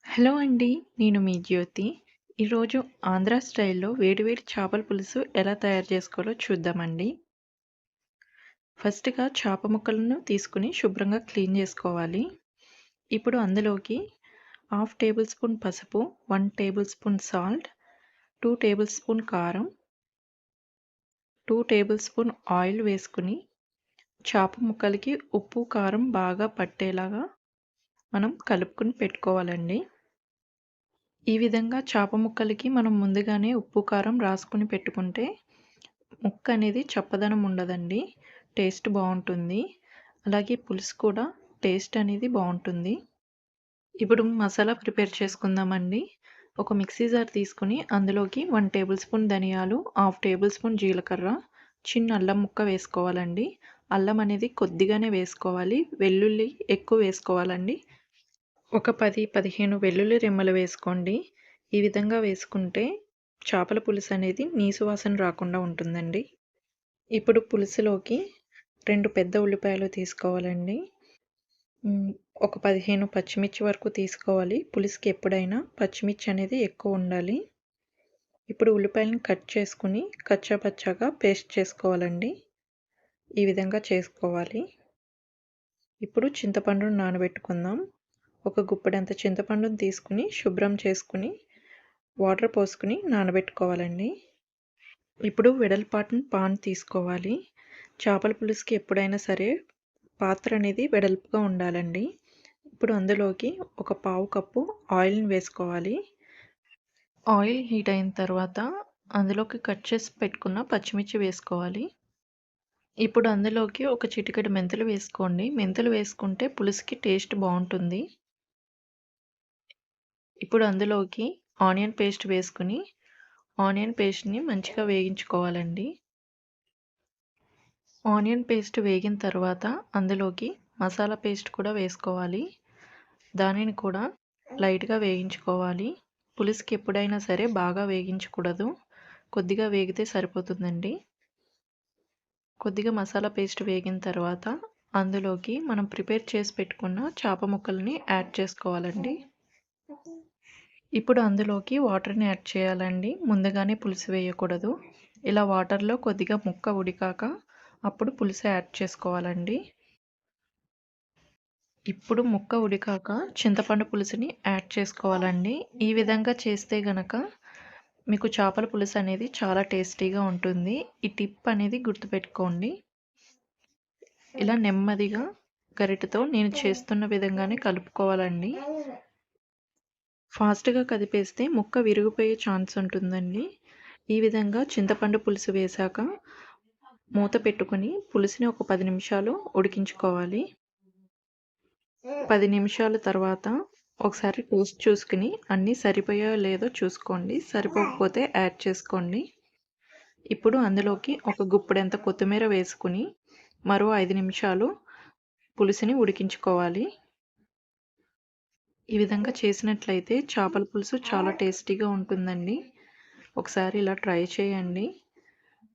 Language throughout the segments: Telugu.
హలో అండి. నేను మీ జ్యోతి. ఈరోజు ఆంధ్ర స్టైల్‌లో వేడివేడి చేపల పులుసు ఎలా తయారు చేసుకోవాలో చూద్దామండి. ఫస్ట్‌గా చేప ముక్కలను తీసుకొని శుభ్రంగా క్లీన్ చేసుకోవాలి. ఇప్పుడు అందులోకి హాఫ్ టేబుల్ స్పూన్ పసుపు, 1 table spoon salt, 2 table spoon కారం, 2 టేబుల్ స్పూన్ ఆయిల్ వేసుకొని చేప ముక్కలకి ఉప్పు, కారం బాగా పట్టేలాగా మనం కలుపుకొని పెట్టుకోవాలండి. ఈ విధంగా చేప ముక్కలకి మనం ముందుగానే ఉప్పు, కారం రాసుకొని పెట్టుకుంటే ముక్క అనేది చప్పదనం ఉండదండి. టేస్ట్ బావుంటుంది. అలాగే పులుసు కూడా టేస్ట్ అనేది బావుంటుంది. ఇప్పుడు మసాలా ప్రిపేర్ చేసుకుందామండి. ఒక మిక్సీ జార్ తీసుకొని అందులోకి 1 టేబుల్ స్పూన్ ధనియాలు, హాఫ్ టేబుల్ స్పూన్ జీలకర్ర, చిన్న అల్లం ముక్క వేసుకోవాలండి. అల్లం అనేది కొద్దిగానే వేసుకోవాలి. వెల్లుల్లి ఎక్కువ వేసుకోవాలండి. ఒక 10, 15 వెల్లుల్లి రెమ్మలు వేసుకోండి. ఈ విధంగా వేసుకుంటే చేపల పులుసు అనేది నీసు వాసన రాకుండా ఉంటుందండి. ఇప్పుడు పులుసులోకి 2 పెద్ద ఉల్లిపాయలు తీసుకోవాలండి. ఒక 15 పచ్చిమిర్చి వరకు తీసుకోవాలి. పులుసుకి ఎప్పుడైనా పచ్చిమిర్చి అనేది ఎక్కువ ఉండాలి. ఇప్పుడు ఉల్లిపాయలను కట్ చేసుకొని కచ్చా పచ్చాగా పేస్ట్ చేసుకోవాలండి. ఈ విధంగా చేసుకోవాలి. ఇప్పుడు చింతపండును నానబెట్టుకుందాం. ఒక గుప్పెడంత చింతపండును తీసుకుని శుభ్రం చేసుకుని వాటర్ పోసుకుని నానబెట్టుకోవాలండి. ఇప్పుడు వెడల్పాటి పాన్ తీసుకోవాలి. చేపల పులుసుకి ఎప్పుడైనా సరే పాత్ర అనేది వెడల్పుగా ఉండాలండి. ఇప్పుడు అందులోకి ఒక పావు కప్పు ఆయిల్‌ని వేసుకోవాలి. ఆయిల్ హీట్ అయిన తర్వాత అందులోకి కట్ చేసి పెట్టుకున్న పచ్చిమిర్చి వేసుకోవాలి. ఇప్పుడు అందులోకి ఒక చిటికెడు మెంతులు వేసుకోండి. మెంతులు వేసుకుంటే పులుసుకి టేస్ట్ బావుంటుంది. ఇప్పుడు అందులోకి ఆనియన్ పేస్ట్ వేసుకొని ఆనియన్ పేస్ట్‌ని మంచిగా వేగించుకోవాలండి. ఆనియన్ పేస్ట్ వేగిన తర్వాత అందులోకి మసాలా పేస్ట్ కూడా వేసుకోవాలి. దానిని కూడా లైట్‌గా వేగించుకోవాలి. పులుసుకి ఎప్పుడైనా సరే బాగా వేగించకూడదు. కొద్దిగా వేగితే సరిపోతుందండి. కొద్దిగా మసాలా పేస్ట్ వేగిన తర్వాత అందులోకి మనం ప్రిపేర్ చేసి పెట్టుకున్న చేప ముక్కల్ని యాడ్ చేసుకోవాలండి. ఇప్పుడు అందులోకి వాటర్‌ని యాడ్ చేయాలండి. ముందుగానే పులుసు వేయకూడదు. ఇలా వాటర్‌లో కొద్దిగా ముక్క ఉడికాక అప్పుడు పులుసు యాడ్ చేసుకోవాలండి. ఇప్పుడు ముక్క ఉడికాక చింతపండు పులుసుని యాడ్ చేసుకోవాలండి. ఈ విధంగా చేస్తే గనక మీకు చేపల పులుసు అనేది చాలా టేస్టీగా ఉంటుంది. ఈ టిప్ అనేది గుర్తుపెట్టుకోండి. ఇలా నెమ్మదిగా గరిటెతో నేను చేస్తున్న విధంగానే కలుపుకోవాలండి. ఫాస్ట్‌గా కదిపేస్తే ముక్క విరిగిపోయే ఛాన్స్ ఉంటుందండి. ఈ విధంగా చింతపండు పులుసు వేశాక మూత పెట్టుకొని పులుసుని ఒక 10 నిమిషాలు ఉడికించుకోవాలి. 10 నిమిషాల తర్వాత ఒకసారి టేస్ట్ చూసుకొని అన్నీ సరిపోయాయో లేదో చూసుకోండి. సరిపోకపోతే యాడ్ చేసుకోండి. ఇప్పుడు అందులోకి ఒక గుప్పెడంత కొత్తిమీర వేసుకొని మరో 5 నిమిషాలు పులుసుని ఉడికించుకోవాలి. ఈ విధంగా చేసినట్లయితే చేపల పులుసు చాలా టేస్టీగా ఉంటుందండి. ఒకసారి ఇలా ట్రై చేయండి.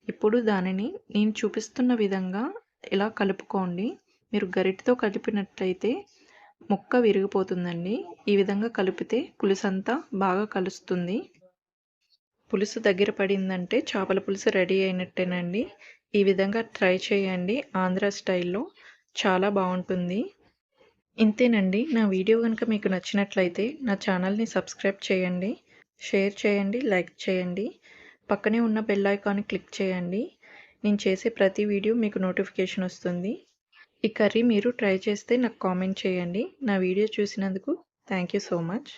ఇప్పుడు దానిని నేను చూపిస్తున్న విధంగా ఇలా కలుపుకోండి. మీరు గరిటెతో కలిపినట్లయితే ముక్క విరిగిపోతుందండి. ఈ విధంగా కలిపితే పులుసంతా బాగా కలుస్తుంది. పులుసు దగ్గర పడిందంటే చేపల పులుసు రెడీ అయినట్టేనండి. ఈ విధంగా ట్రై చేయండి. ఆంధ్ర స్టైల్‌లో చాలా బావుంటుంది. ఇంతేనండి. నా వీడియో గనుక మీకు నచ్చినట్లయితే నా ఛానల్‌ని సబ్స్క్రైబ్ చేయండి, షేర్ చేయండి, లైక్ చేయండి. పక్కనే ఉన్న బెల్ ఐకాన్‌ని క్లిక్ చేయండి. నేను చేసే ప్రతి వీడియో మీకు నోటిఫికేషన్ వస్తుంది. ఈ కర్రీ మీరు ట్రై చేస్తే నాకు కామెంట్ చేయండి. నా వీడియో చూసినందుకు థ్యాంక్ యూ సో మచ్.